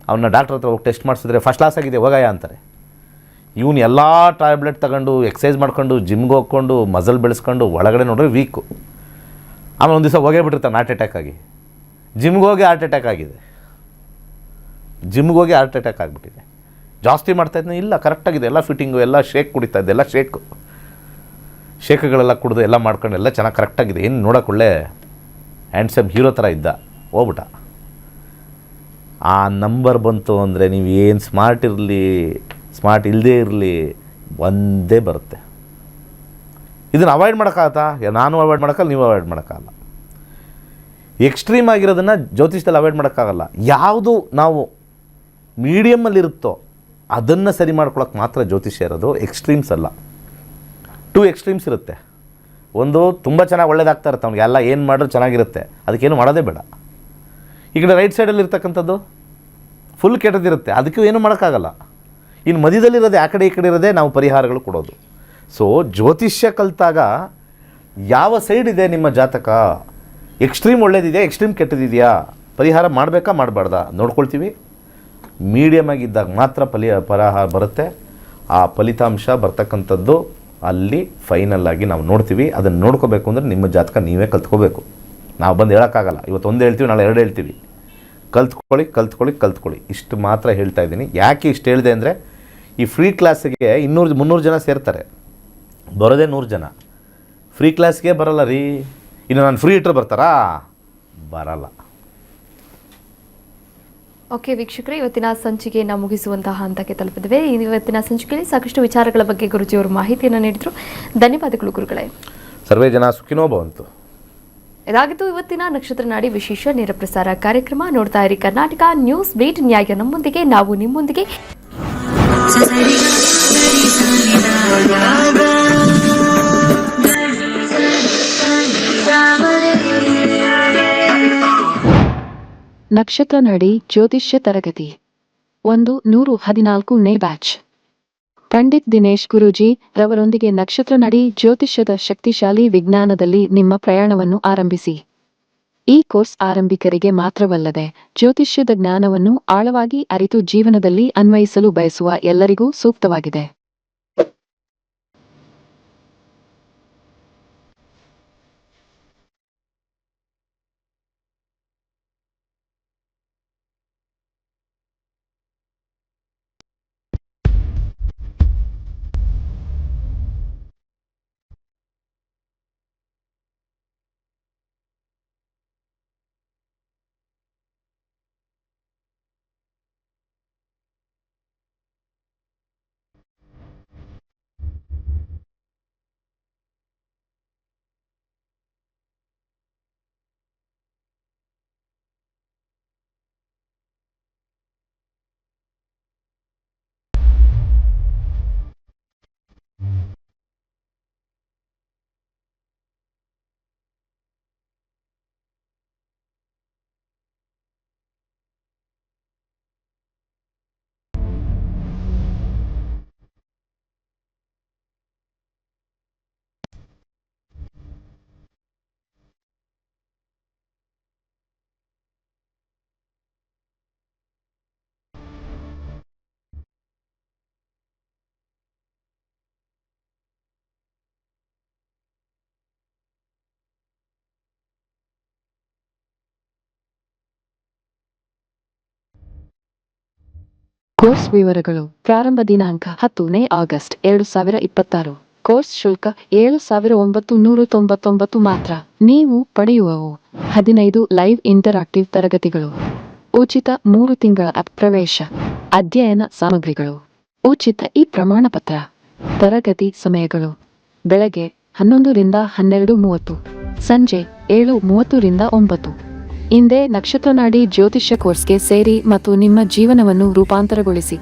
ಅವನ್ನ ಡಾಕ್ಟ್ರ್ ಹತ್ರ ಹೋಗಿ ಟೆಸ್ಟ್ ಮಾಡಿಸಿದ್ರೆ ಫಸ್ಟ್ ಕ್ಲಾಸ್ ಆಗಿದೆ ಹೋಗಯ್ಯ ಅಂತಾರೆ. ಇವನು ಎಲ್ಲ ಟ್ಯಾಬ್ಲೆಟ್ ತಗೊಂಡು ಎಕ್ಸಸೈಸ್ ಮಾಡ್ಕೊಂಡು ಜಿಮ್ಗೆ ಹೋಗ್ಕೊಂಡು ಮಸಲ್ ಬೆಳೆಸ್ಕೊಂಡು ಒಳಗಡೆ ನೋಡ್ರೆ ವೀಕು. ಆಮೇಲೆ ಒಂದು ದಿವಸ ಹೋಗೇ ಬಿಟ್ಟಿರ್ತಾನೆ ಹಾರ್ಟ್ ಅಟ್ಯಾಕ್ ಆಗಿ. ಜಿಮ್ಗೆ ಹೋಗಿ ಹಾರ್ಟ್ ಅಟ್ಯಾಕ್ ಆಗಿದೆ, ಜಿಮ್ಗೆ ಹೋಗಿ ಹಾರ್ಟ್ ಅಟ್ಯಾಕ್ ಆಗಿಬಿಟ್ಟಿದೆ. ಜಾಸ್ತಿ ಮಾಡ್ತಾಯಿದ್ದೆ, ಇಲ್ಲ ಕರೆಕ್ಟಾಗಿದೆ, ಎಲ್ಲ ಫಿಟ್ಟಿಂಗು, ಎಲ್ಲ ಶೇಕ್ ಕುಡಿತಾಯಿದ್ದೆ, ಎಲ್ಲ ಶೇಕ್ಗಳೆಲ್ಲ ಕುಡಿದು ಎಲ್ಲ ಮಾಡ್ಕೊಂಡು ಎಲ್ಲ ಚೆನ್ನಾಗಿ ಕರೆಕ್ಟಾಗಿದೆ. ಏನು ನೋಡೋಕೆ ಒಳ್ಳೆ ಹ್ಯಾಂಡ್ಸಮ್ ಹೀರೋ ಥರ ಇದ್ದ, ಹೋಗ್ಬಿಟ್ಟ. ಆ ನಂಬರ್ ಬಂತು ಅಂದರೆ ನೀವು ಏನು ಸ್ಮಾರ್ಟ್ ಇರಲಿ, ಸ್ಮಾರ್ಟ್ ಇಲ್ಲದೇ ಇರಲಿ, ಒಂದೇ ಬರುತ್ತೆ. ಇದನ್ನು ಅವಾಯ್ಡ್ ಮಾಡೋಕ್ಕಾಗತ್ತಾ? ನಾನು ಅವಾಯ್ಡ್ ಮಾಡೋಕ್ಕಲ್ಲ, ನೀವು ಅವಾಯ್ಡ್ ಮಾಡೋಕ್ಕಾಗಲ್ಲ. ಎಕ್ಸ್ಟ್ರೀಮ್ ಆಗಿರೋದನ್ನು ಜ್ಯೋತಿಷದಲ್ಲಿ ಅವಾಯ್ಡ್ ಮಾಡೋಕ್ಕಾಗಲ್ಲ. ಯಾವುದು ನಾವು ಮೀಡಿಯಮ್ಮಲ್ಲಿರುತ್ತೋ ಅದನ್ನು ಸರಿ ಮಾಡ್ಕೊಳಕ್ಕೆ ಮಾತ್ರ ಜ್ಯೋತಿಷ್ಯ ಇರೋದು. ಎಕ್ಸ್ಟ್ರೀಮ್ಸ್ ಅಲ್ಲ. 2 ಎಕ್ಸ್ಟ್ರೀಮ್ಸ್ ಇರುತ್ತೆ. ಒಂದು ತುಂಬ ಚೆನ್ನಾಗಿ ಒಳ್ಳೇದಾಗ್ತಾ ಇರುತ್ತೆ, ಅವ್ನಿಗೆ ಎಲ್ಲ ಏನು ಮಾಡಿದ್ರು ಚೆನ್ನಾಗಿರುತ್ತೆ, ಅದಕ್ಕೇನು ಮಾಡೋದೇ ಬೇಡ. ಈ ಕಡೆ ರೈಟ್ ಸೈಡಲ್ಲಿ ಇರ್ತಕ್ಕಂಥದ್ದು ಫುಲ್ ಕೆಟ್ಟದಿರುತ್ತೆ, ಅದಕ್ಕೂ ಏನೂ ಮಾಡೋಕ್ಕಾಗಲ್ಲ. ಇನ್ನು ಮಧ್ಯದಲ್ಲಿರೋದೇ ಆ ಕಡೆ ಈ ಕಡೆ ಇರೋದೇ ನಾವು ಪರಿಹಾರಗಳು ಕೊಡೋದು. ಸೊ ಜ್ಯೋತಿಷ್ಯ ಕಲಿತಾಗ ಯಾವ ಸೈಡ್ ಇದೆ ನಿಮ್ಮ ಜಾತಕ, ಎಕ್ಸ್ಟ್ರೀಮ್ ಒಳ್ಳೇದಿದೆಯಾ, ಎಕ್ಸ್ಟ್ರೀಮ್ ಕೆಟ್ಟದಿದೆಯಾ, ಪರಿಹಾರ ಮಾಡಬೇಕಾ ಮಾಡಬಾರ್ದಾ ನೋಡ್ಕೊಳ್ತೀವಿ. ಮೀಡಿಯಮ್ ಆಗಿದ್ದಾಗ ಮಾತ್ರ ಪರಿಹಾರ ಬರುತ್ತೆ. ಆ ಫಲಿತಾಂಶ ಬರ್ತಕ್ಕಂಥದ್ದು ಅಲ್ಲಿ ಫೈನಲ್ ಆಗಿ ನಾವು ನೋಡ್ತೀವಿ. ಅದನ್ನು ನೋಡ್ಕೋಬೇಕು ಅಂದರೆ ನಿಮ್ಮ ಜಾತಕ ನೀವೇ ಕಲ್ತ್ಕೋಬೇಕು. ನಾವು ಬಂದು ಹೇಳೋಕ್ಕಾಗಲ್ಲ. ಇವತ್ತು 1 ಹೇಳ್ತೀವಿ, ನಾಳೆ 2 ಹೇಳ್ತೀವಿ. ಕಲ್ತ್ಕೊಳ್ಳಿ ಇಷ್ಟು ಮಾತ್ರ ಹೇಳ್ತಾ ಇದ್ದೀನಿ. ಯಾಕೆ ಇಷ್ಟು ಹೇಳಿದೆ ಅಂದರೆ, ಈ ಫ್ರೀ ಕ್ಲಾಸಿಗೆ 200-300 ಜನ ಸೇರ್ತಾರೆ, ಬರೋದೇ 100 ಜನ. ಫ್ರೀ ಕ್ಲಾಸ್ಗೆ ಬರಲ್ಲ ರೀ. ಇನ್ನು ನಾನು ಫ್ರೀ ಇಟ್ಟರೆ ಬರ್ತಾರಾ? ಬರಲ್ಲ. ಓಕೆ ವೀಕ್ಷಕರೇ, ಇವತ್ತಿನ ಸಂಚಿಕೆಯನ್ನು ಮುಗಿಸುವಂತಹ ಹಂತಕ್ಕೆ ತಲುಪಿದ್ದೇವೆ. ಇವತ್ತಿನ ಸಂಚಿಕೆಯಲ್ಲಿ ಸಾಕಷ್ಟು ವಿಚಾರಗಳ ಬಗ್ಗೆ ಗುರುಜಿಯವರು ಮಾಹಿತಿಯನ್ನು ನೀಡಿದರು. ಧನ್ಯವಾದಗಳು ಗುರುಗಳೇ. ಸರ್ವೇ ಜನ ಸುಖಿನೋ ಭವಂತು. ಇದಾಗಿತ್ತು ಇವತ್ತಿನ ನಕ್ಷತ್ರ ನಾಡಿ ವಿಶೇಷ ನೇರ ಪ್ರಸಾರ ಕಾರ್ಯಕ್ರಮ. ನೋಡ್ತಾ ಇರಿ ಕರ್ನಾಟಕ ನ್ಯೂಸ್ ಬೀಟ್. ನ್ಯಾಯ ನಮ್ಮೊಂದಿಗೆ, ನಾವು ನಿಮ್ಮೊಂದಿಗೆ. ನಕ್ಷತ್ರ ನಡಿ ಜ್ಯೋತಿಷ್ಯ ತರಗತಿ 114ನೇ ಬ್ಯಾಚ್. ಪಂಡಿತ್ ದಿನೇಶ್ ಗುರೂಜಿ ರವರೊಂದಿಗೆ ನಕ್ಷತ್ರ ನಡಿ ಜ್ಯೋತಿಷ್ಯದ ಶಕ್ತಿಶಾಲಿ ವಿಜ್ಞಾನದಲ್ಲಿ ನಿಮ್ಮ ಪ್ರಯಾಣವನ್ನು ಆರಂಭಿಸಿ. ಈ ಕೋರ್ಸ್ ಆರಂಭಿಕರಿಗೆ ಮಾತ್ರವಲ್ಲದೆ ಜ್ಯೋತಿಷ್ಯದ ಜ್ಞಾನವನ್ನು ಆಳವಾಗಿ ಅರಿತು ಜೀವನದಲ್ಲಿ ಅನ್ವಯಿಸಲು ಬಯಸುವ ಎಲ್ಲರಿಗೂ ಸೂಕ್ತವಾಗಿದೆ. ಕೋರ್ಸ್ ವಿವರಗಳು. ಪ್ರಾರಂಭ ದಿನಾಂಕ 10ನೇ ಆಗಸ್ಟ್ 2026. ಕೋರ್ಸ್ ಶುಲ್ಕ 7,999 ಮಾತ್ರ. ನೀವು ಪಡೆಯುವವು 15 ಲೈವ್ ಇಂಟರಾಕ್ಟಿವ್ ತರಗತಿಗಳು, ಉಚಿತ 3 ತಿಂಗಳ ಪ್ರವೇಶ, ಅಧ್ಯಯನ ಸಾಮಗ್ರಿಗಳು, ಉಚಿತ ಪ್ರಮಾಣ ಪತ್ರ. ತರಗತಿ ಸಮಯಗಳು: ಬೆಳಗ್ಗೆ 11 ರಿಂದ 12:30, ಸಂಜೆ 7:30 ರಿಂದ 9. ಹಿಂದೆ ನಕ್ಷತ್ರ ನಾಡಿ ಜ್ಯೋತಿಷ್ಯ ಕೋರ್ಸ್ಗೆ ಸೇರಿ ಮತ್ತು ನಿಮ್ಮ ಜೀವನವನ್ನು ರೂಪಾಂತರಗೊಳಿಸಿ.